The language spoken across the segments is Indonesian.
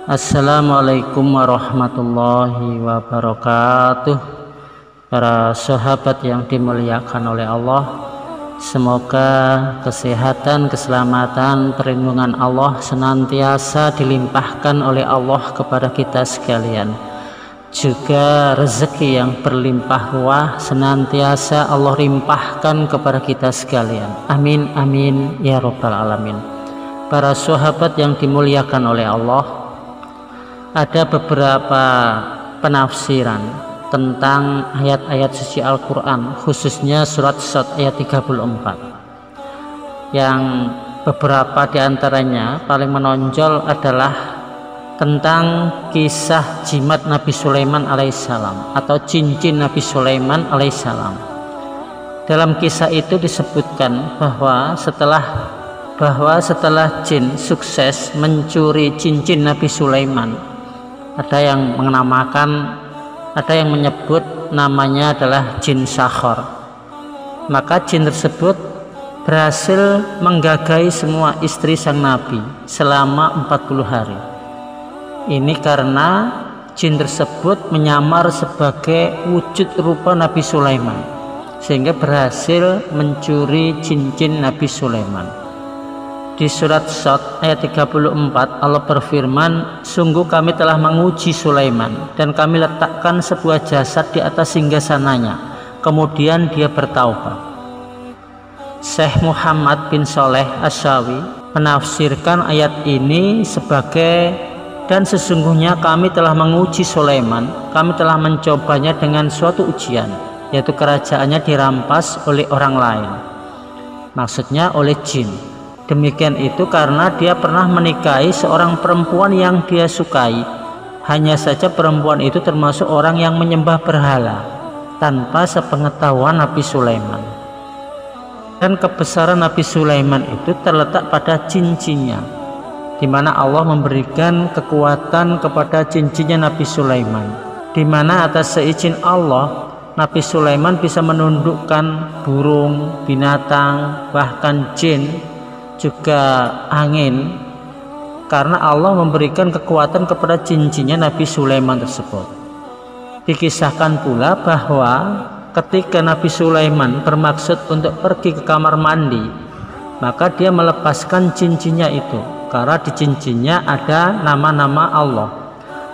Assalamualaikum warahmatullahi wabarakatuh. Para sahabat yang dimuliakan oleh Allah, semoga kesehatan, keselamatan, perlindungan Allah senantiasa dilimpahkan oleh Allah kepada kita sekalian. Juga rezeki yang berlimpah ruah senantiasa Allah limpahkan kepada kita sekalian. Amin amin ya rabbal alamin. Para sahabat yang dimuliakan oleh Allah, ada beberapa penafsiran tentang ayat-ayat suci Al-Quran, khususnya surat Shad ayat 34, yang beberapa diantaranya paling menonjol adalah tentang kisah jimat Nabi Sulaiman alaihissalam atau cincin Nabi Sulaiman alaihissalam. Dalam kisah itu disebutkan bahwa setelah jin sukses mencuri cincin Nabi Sulaiman, ada yang menyebut namanya adalah jin Sakhar, maka jin tersebut berhasil menggagahi semua istri sang Nabi selama 40 hari. Ini karena jin tersebut menyamar sebagai wujud rupa Nabi Sulaiman, sehingga berhasil mencuri cincin Nabi Sulaiman. Di surat Shad ayat 34 Allah berfirman, sungguh kami telah menguji Sulaiman dan kami letakkan sebuah jasad di atas singgasananya, kemudian dia bertaubat. Syekh Muhammad bin Shalih Asy-Syawi menafsirkan ayat ini sebagai, dan sesungguhnya kami telah menguji Sulaiman, kami telah mencobanya dengan suatu ujian, yaitu kerajaannya dirampas oleh orang lain, maksudnya oleh jin. Demikian itu karena dia pernah menikahi seorang perempuan yang dia sukai. Hanya saja perempuan itu termasuk orang yang menyembah berhala tanpa sepengetahuan Nabi Sulaiman. Dan kebesaran Nabi Sulaiman itu terletak pada cincinnya, di mana Allah memberikan kekuatan kepada cincinnya Nabi Sulaiman, di mana atas seizin Allah Nabi Sulaiman bisa menundukkan burung, binatang, bahkan jin, juga angin, karena Allah memberikan kekuatan kepada cincinnya Nabi Sulaiman tersebut. Dikisahkan pula bahwa ketika Nabi Sulaiman bermaksud untuk pergi ke kamar mandi, maka dia melepaskan cincinnya itu, karena di cincinnya ada nama-nama Allah.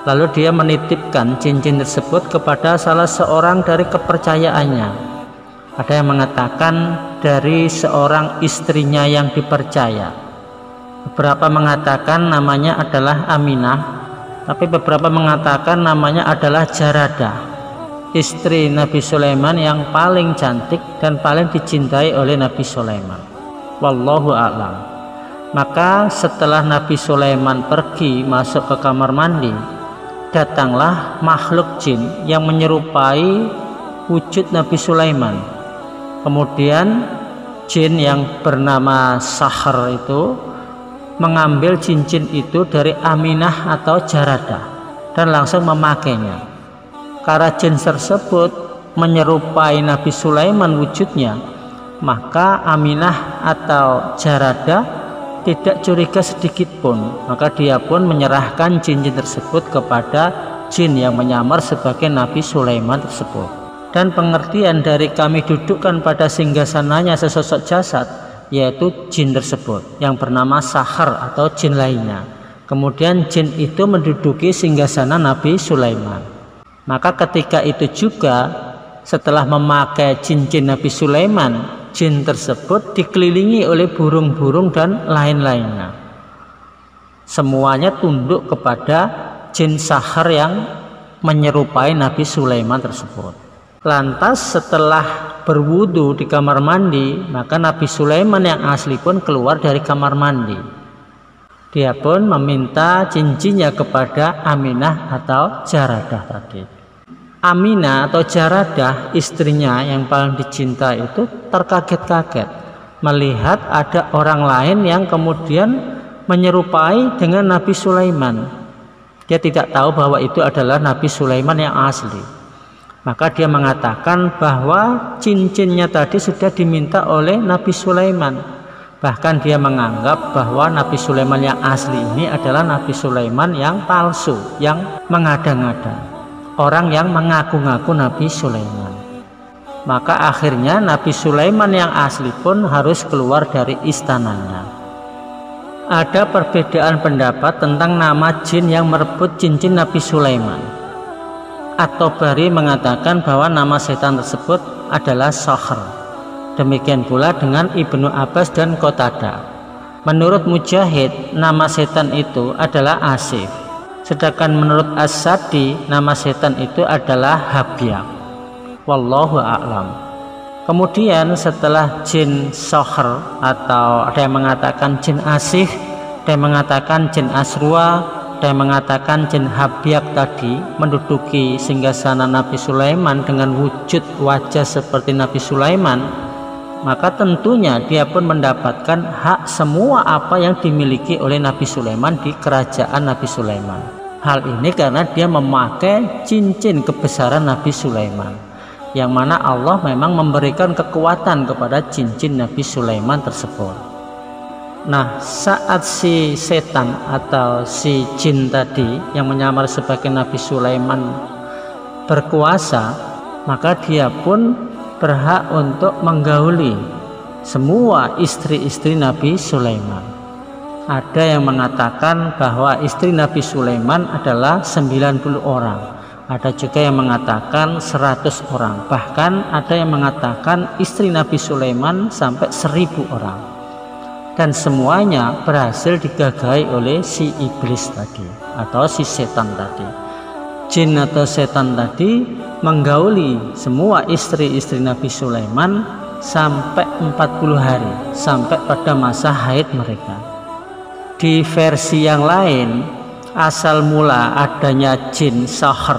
Lalu dia menitipkan cincin tersebut kepada salah seorang dari kepercayaannya. Ada yang mengatakan dari seorang istrinya yang dipercaya. Beberapa mengatakan namanya adalah Aminah, tapi beberapa mengatakan namanya adalah Jaradah, istri Nabi Sulaiman yang paling cantik dan paling dicintai oleh Nabi Sulaiman. Wallahu a'lam. Maka setelah Nabi Sulaiman pergi masuk ke kamar mandi, datanglah makhluk jin yang menyerupai wujud Nabi Sulaiman. Kemudian jin yang bernama Sakhar itu mengambil cincin itu dari Aminah atau Jaradah dan langsung memakainya. Karena jin tersebut menyerupai Nabi Sulaiman wujudnya, maka Aminah atau Jaradah tidak curiga sedikit pun, maka dia pun menyerahkan cincin tersebut kepada jin yang menyamar sebagai Nabi Sulaiman tersebut. Dan pengertian dari kami dudukkan pada singgasananya sesosok jasad, yaitu jin tersebut yang bernama Sakhar atau jin lainnya. Kemudian jin itu menduduki singgasana Nabi Sulaiman. Maka ketika itu juga setelah memakai cincin Nabi Sulaiman, jin tersebut dikelilingi oleh burung-burung dan lain-lainnya. Semuanya tunduk kepada jin Sakhar yang menyerupai Nabi Sulaiman tersebut. Lantas setelah berwudu di kamar mandi, maka Nabi Sulaiman yang asli pun keluar dari kamar mandi. Dia pun meminta cincinnya kepada Aminah atau Jaradah tadi. Aminah atau Jaradah, istrinya yang paling dicinta itu terkaget-kaget melihat ada orang lain yang kemudian menyerupai dengan Nabi Sulaiman. Dia tidak tahu bahwa itu adalah Nabi Sulaiman yang asli. Maka dia mengatakan bahwa cincinnya tadi sudah diminta oleh Nabi Sulaiman, Bahkan dia menganggap bahwa Nabi Sulaiman yang asli ini adalah Nabi Sulaiman yang palsu, yang mengada-ngada, orang yang mengaku-ngaku Nabi Sulaiman. Maka akhirnya Nabi Sulaiman yang asli pun harus keluar dari istananya. Ada perbedaan pendapat tentang nama jin yang merebut cincin Nabi Sulaiman. At-Tabari mengatakan bahwa nama setan tersebut adalah Sakhr. Demikian pula dengan Ibnu Abbas dan Qatadah. Menurut Mujahid, nama setan itu adalah Asif. Sedangkan menurut As-Sadi, nama setan itu adalah Habyak. Wallahu a'lam. Kemudian setelah jin Sakhr, atau ada yang mengatakan jin Asif, ada yang mengatakan jin Asruwa, dan mengatakan jin Habyak tadi menduduki singgasana Nabi Sulaiman dengan wujud wajah seperti Nabi Sulaiman, maka tentunya dia pun mendapatkan hak semua apa yang dimiliki oleh Nabi Sulaiman di kerajaan Nabi Sulaiman. Hal ini karena dia memakai cincin kebesaran Nabi Sulaiman, yang mana Allah memang memberikan kekuatan kepada cincin Nabi Sulaiman tersebut. Nah, saat si setan atau si jin tadi yang menyamar sebagai Nabi Sulaiman berkuasa, maka dia pun berhak untuk menggauli semua istri-istri Nabi Sulaiman. Ada yang mengatakan bahwa istri Nabi Sulaiman adalah 90 orang. Ada juga yang mengatakan 100 orang. Bahkan ada yang mengatakan istri Nabi Sulaiman sampai 1000 orang. Dan semuanya berhasil digagahi oleh si iblis tadi atau si setan tadi. Jin atau setan tadi menggauli semua istri-istri Nabi Sulaiman sampai 40 hari, sampai pada masa haid mereka. Di versi yang lain, asal mula adanya jin Sakhr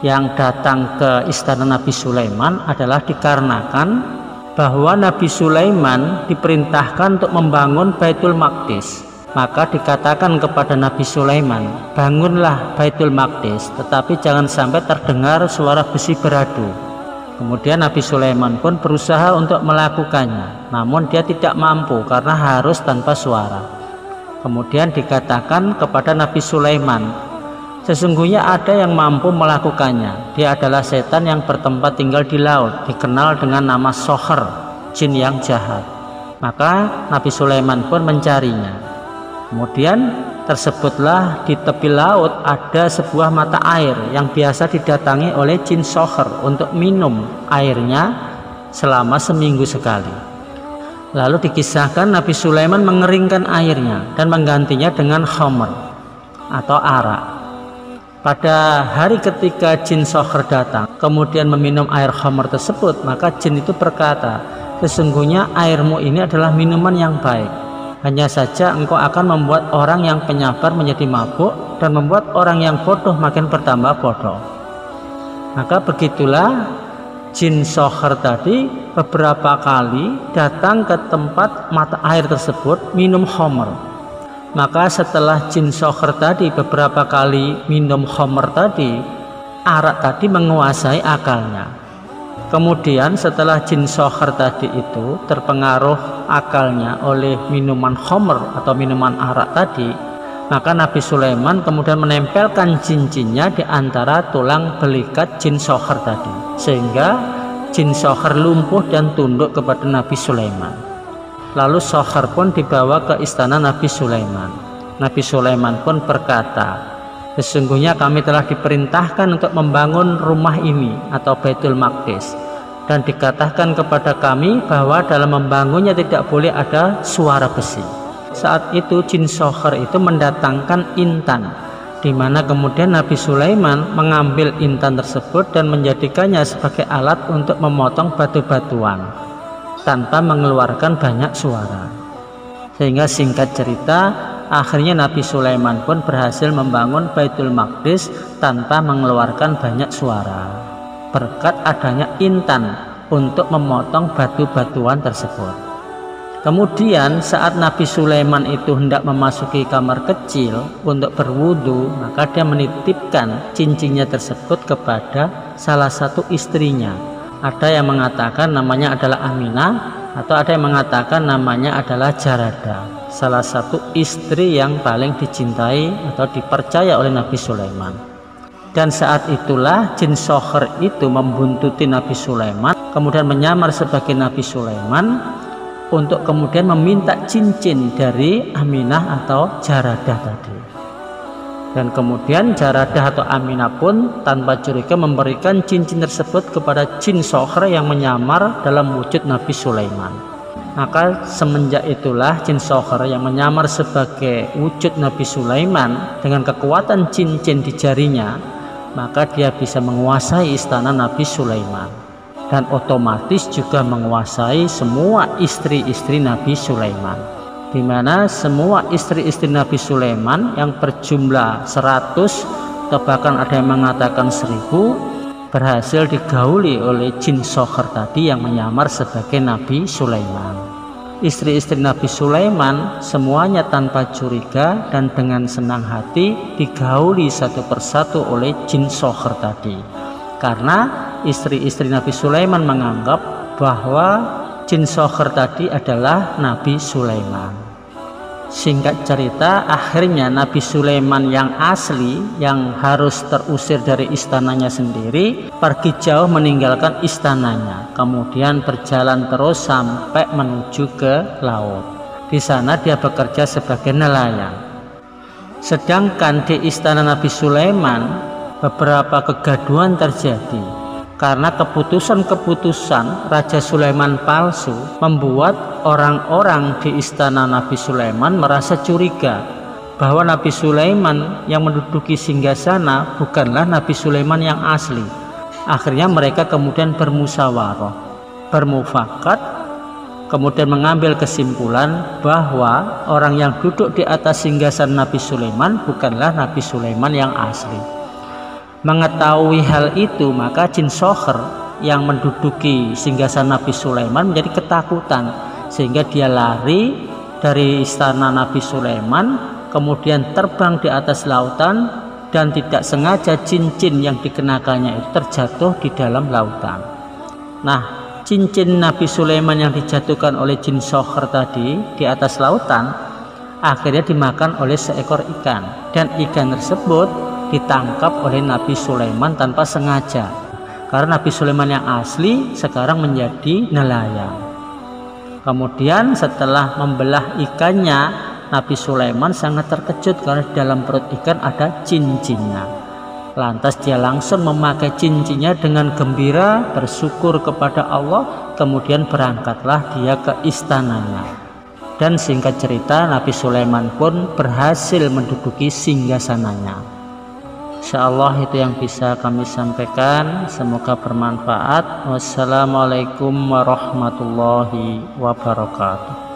yang datang ke istana Nabi Sulaiman adalah dikarenakan bahwa Nabi Sulaiman diperintahkan untuk membangun Baitul Maqdis. Maka dikatakan kepada Nabi Sulaiman, bangunlah Baitul Maqdis, tetapi jangan sampai terdengar suara besi beradu. Kemudian Nabi Sulaiman pun berusaha untuk melakukannya, namun dia tidak mampu karena harus tanpa suara. Kemudian dikatakan kepada Nabi Sulaiman, sesungguhnya ada yang mampu melakukannya. Dia adalah setan yang bertempat tinggal di laut, dikenal dengan nama Sakhr, jin yang jahat. Maka Nabi Sulaiman pun mencarinya. Kemudian tersebutlah di tepi laut ada sebuah mata air yang biasa didatangi oleh jin Sakhr untuk minum airnya selama seminggu sekali. Lalu dikisahkan Nabi Sulaiman mengeringkan airnya dan menggantinya dengan khamr atau arak. Pada hari ketika jin Sakhr datang kemudian meminum air khamr tersebut, maka jin itu berkata, sesungguhnya airmu ini adalah minuman yang baik, hanya saja engkau akan membuat orang yang penyabar menjadi mabuk dan membuat orang yang bodoh makin bertambah bodoh. Maka begitulah jin Sakhr tadi beberapa kali datang ke tempat mata air tersebut minum khamr. Maka setelah jin Sakhr tadi beberapa kali minum khamr tadi, arak tadi menguasai akalnya. Kemudian setelah jin Sakhr tadi itu terpengaruh akalnya oleh minuman khamr atau minuman arak tadi, maka Nabi Sulaiman kemudian menempelkan cincinnya di antara tulang belikat jin Sakhr tadi, sehingga jin Sakhr lumpuh dan tunduk kepada Nabi Sulaiman. Lalu Sakhr pun dibawa ke istana Nabi Sulaiman. Nabi Sulaiman pun berkata, sesungguhnya kami telah diperintahkan untuk membangun rumah ini atau Baitul Maqdis, dan dikatakan kepada kami bahwa dalam membangunnya tidak boleh ada suara besi. Saat itu jin Sakhr itu mendatangkan intan, di mana kemudian Nabi Sulaiman mengambil intan tersebut dan menjadikannya sebagai alat untuk memotong batu-batuan tanpa mengeluarkan banyak suara. Sehingga singkat cerita, akhirnya Nabi Sulaiman pun berhasil membangun Baitul Maqdis tanpa mengeluarkan banyak suara, berkat adanya intan untuk memotong batu-batuan tersebut. Kemudian saat Nabi Sulaiman itu hendak memasuki kamar kecil untuk berwudu, maka dia menitipkan cincinnya tersebut kepada salah satu istrinya. Ada yang mengatakan namanya adalah Aminah, atau ada yang mengatakan namanya adalah Jarada, salah satu istri yang paling dicintai atau dipercaya oleh Nabi Sulaiman. Dan saat itulah jin Sokher itu membuntuti Nabi Sulaiman, kemudian menyamar sebagai Nabi Sulaiman untuk kemudian meminta cincin dari Aminah atau Jaradah tadi. Dan kemudian Jaradah atau Aminah pun tanpa curiga memberikan cincin tersebut kepada jin Sokher yang menyamar dalam wujud Nabi Sulaiman. Maka semenjak itulah jin Sokher yang menyamar sebagai wujud Nabi Sulaiman dengan kekuatan cincin di jarinya, maka dia bisa menguasai istana Nabi Sulaiman dan otomatis juga menguasai semua istri-istri Nabi Sulaiman, di mana semua istri-istri Nabi Sulaiman yang berjumlah 100 atau bahkan ada yang mengatakan 1000 berhasil digauli oleh jin Sokher tadi yang menyamar sebagai Nabi Sulaiman. Istri-istri Nabi Sulaiman semuanya tanpa curiga dan dengan senang hati digauli satu persatu oleh jin Sokher tadi, karena istri-istri Nabi Sulaiman menganggap bahwa jin Sokher tadi adalah Nabi Sulaiman. Singkat cerita, akhirnya Nabi Sulaiman yang asli yang harus terusir dari istananya sendiri pergi jauh meninggalkan istananya, kemudian berjalan terus sampai menuju ke laut. Di sana dia bekerja sebagai nelayan. Sedangkan di istana Nabi Sulaiman beberapa kegaduhan terjadi karena keputusan-keputusan Raja Sulaiman palsu membuat orang-orang di istana Nabi Sulaiman merasa curiga bahwa Nabi Sulaiman yang menduduki singgasana bukanlah Nabi Sulaiman yang asli. Akhirnya mereka kemudian bermusyawarah, bermufakat, kemudian mengambil kesimpulan bahwa orang yang duduk di atas singgasana Nabi Sulaiman bukanlah Nabi Sulaiman yang asli. Mengetahui hal itu, maka jin Sokher yang menduduki singgasana Nabi Sulaiman menjadi ketakutan, sehingga dia lari dari istana Nabi Sulaiman, kemudian terbang di atas lautan, dan tidak sengaja cincin yang dikenakannya itu terjatuh di dalam lautan. Nah, cincin Nabi Sulaiman yang dijatuhkan oleh jin Sokher tadi di atas lautan akhirnya dimakan oleh seekor ikan, dan ikan tersebut ditangkap oleh Nabi Sulaiman tanpa sengaja, karena Nabi Sulaiman yang asli sekarang menjadi nelayan. Kemudian setelah membelah ikannya, Nabi Sulaiman sangat terkejut karena di dalam perut ikan ada cincinnya. Lantas dia langsung memakai cincinnya dengan gembira, bersyukur kepada Allah, kemudian berangkatlah dia ke istananya. Dan singkat cerita, Nabi Sulaiman pun berhasil menduduki singgasananya. Insyaallah itu yang bisa kami sampaikan, semoga bermanfaat. Wassalamualaikum warahmatullahi wabarakatuh.